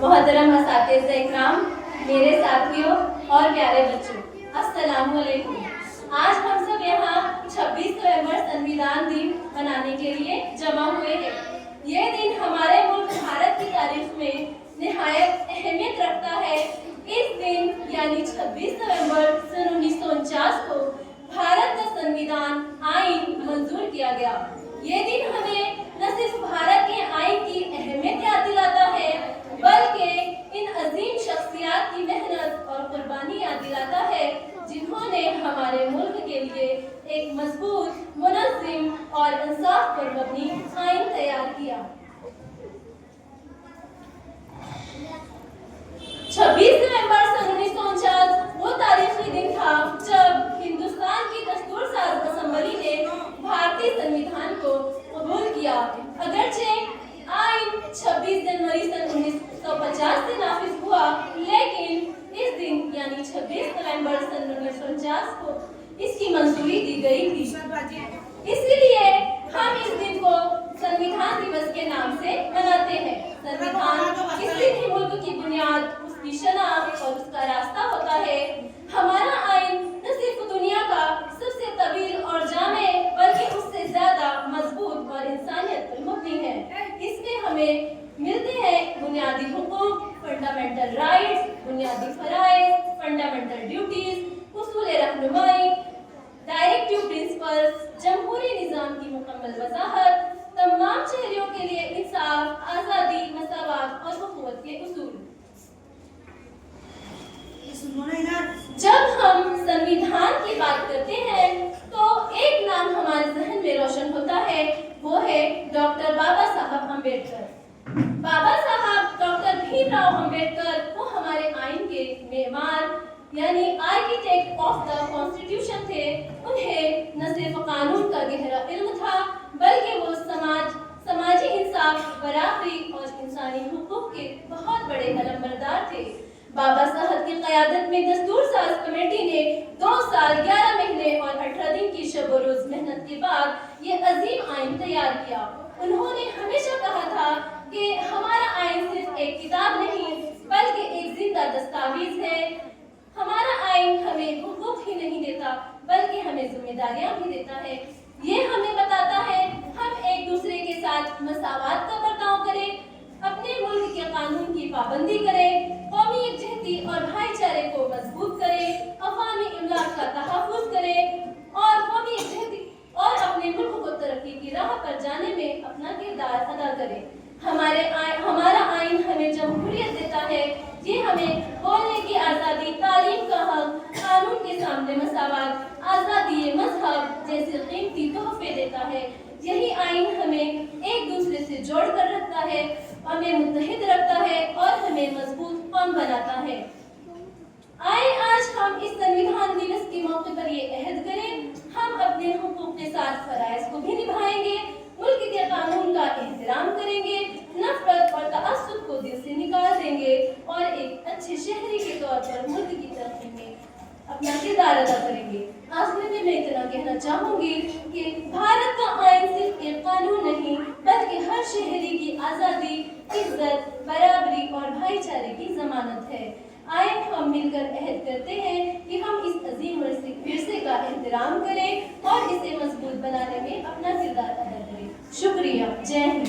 محترم اساتذہ اکرام، میرے ساتھیوں اور پیارے بچوں، السلام علیکم۔ آج ہم سب یہاں 26 نومبر سنویدھان دن منانے کے لیے جمع ہوئے ہیں۔ یہ دن ہمارے ملک بھارت کی تاریخ میں نہایت اہمیت رکھتا ہے۔ اس دن یعنی 26 نومبر سن 1949 کو بھارت کا سنویدھان آئین منظور کیا گیا۔ یہ دن ہمیں نہ صرف بھارت کے آئین کی اہمیت یاد دلاتا ہے بلکہ ان عظیم شخصیات کی محنت اور قربانی یاد دلاتا ہے جنہوں نے ہمارے ملک کے لیے ایک مضبوط، منظم اور انصاف پر مبنی آئین تیار کیا۔ 26 نومبر سن 1949 وہ تاریخی دن تھا جب ہندوستان کی دستور ساز اسمبلی نے بھارتی سنویدھان کو قبول کیا۔ اگرچہ آئین 26 جنوری سن 1950 سے نافذ ہوا، لیکن اس دن یعنی 26 نومبر سن 1949 کو اس کی منظوری دی گئی تھی۔ اسی لیے ہم اس دن کو سنویدھان دیوس کے نام سے مناتے ہیں۔ سنویدھان کسی بھی ملک کی بنیاد، اس کی شناخت اور اس کا راستہ ہوتا ہے۔ ہمارا آئین نہ صرف دنیا کا سب سے طویل اور جامع بلکہ اس سے زیادہ مضبوط اور انسانیت پر مبنی ہے۔ اس میں ہمیں ملتے ہیں بنیادی حقوق، فنڈامنٹل رائٹس، بنیادی فرائض، فنڈامنٹل ڈیوٹیز، اصول رہنمائی، ڈائریکٹیو پرنسپلز، جمہوری نظام کی مکمل وضاحت، تمام شہریوں کے لیے انصاف، آزادی، مساوات اور اخوت کے اصول۔ جب ہم سنویدھان کی بات کرتے ہیں تو ایک نام ہمارے ذہن میں روشن ہوتا ہے، وہ ہے ڈاکٹر بابا صاحب امبیڈکر۔ بابا صاحب ڈاکٹر بھیم راؤ امبیڈکر وہ ہمارے آئین کے معمار یعنی آرکیٹیکٹ آف دا کانسٹیٹیوشن تھے۔ انہیں نہ صرف قانون کا گہرا علم تھا بلکہ وہ سماجی انصاف، برابری اور انسانی حقوق کے بہت بڑے علمبردار تھے۔ بابا صاحب کی قیادت میں دستور ساز کمیٹی نے 2 سال 11 مہینے اور 18 دن کی شب و روز محنت کے بعد یہ عظیم آئین تیار کیا۔ انہوں نے ہمیشہ کہا تھا کہ ہمارا آئین صرف ایک کتاب نہیں بلکہ ایک زندہ دستاویز ہے۔ ہمارا آئین ہمیں حقوق ہی نہیں دیتا بلکہ ہمیں ذمہ داریاں بھی دیتا ہے۔ یہ ہمیں بتاتا ہے ہم ایک دوسرے کے ساتھ مساوات کا برتاؤ کریں، اپنے ملک کے قانون کی پابندی کریں، قومی یکجہتی اور بھائی چارے کو مضبوط کریں، عوامی املاک کا تحفظ کریں اور قومی یکجہتی اور اپنے ملک کو ترقی کی راہ پر جانے میں اپنا کردار ادا کریں۔ ہمارا آئین ہمیں جمہوریت دیتا ہے۔ یہ ہمیں بولنے کی آزادی، تعلیم کا حق، قانون کے سامنے مساوات، آزادی مذہب جیسے قیمتی تحفے دیتا ہے۔ یہی آئین ہمیں ایک دوسرے سے جوڑ کر رکھتا ہے، ہمیں متحد رکھتا ہے اور ہمیں مضبوط قوم بناتا ہے۔ آئے آج ہم اس سنویدھان دیوس کے موقع پر یہ عہد کریں، ہم اپنے حقوق کے ساتھ فرائض کو بھی نبھائیں گے، ملک کے قانون کا احترام کریں گے، نفرت اور تعصب کو دل سے نکال دیں گے اور ایک اچھے شہری کے طور پر ملک کی ترقی میں اپنا کردار ادا کریں گے۔ آخر میں اتنا کہنا چاہوں گی کہ بھارت کا آئین صرف ایک قانون نہیں بلکہ ہر شہری کی آزادی، عزت، برابری اور بھائی چارے کی ضمانت ہے۔ آئے ہم مل کر عہد کرتے ہیں کہ ہم اس عظیم ورثے کا احترام کریں اور اسے مضبوط بنانے میں اپنا کردار ادا کریں۔ شکریہ۔ جے ہند۔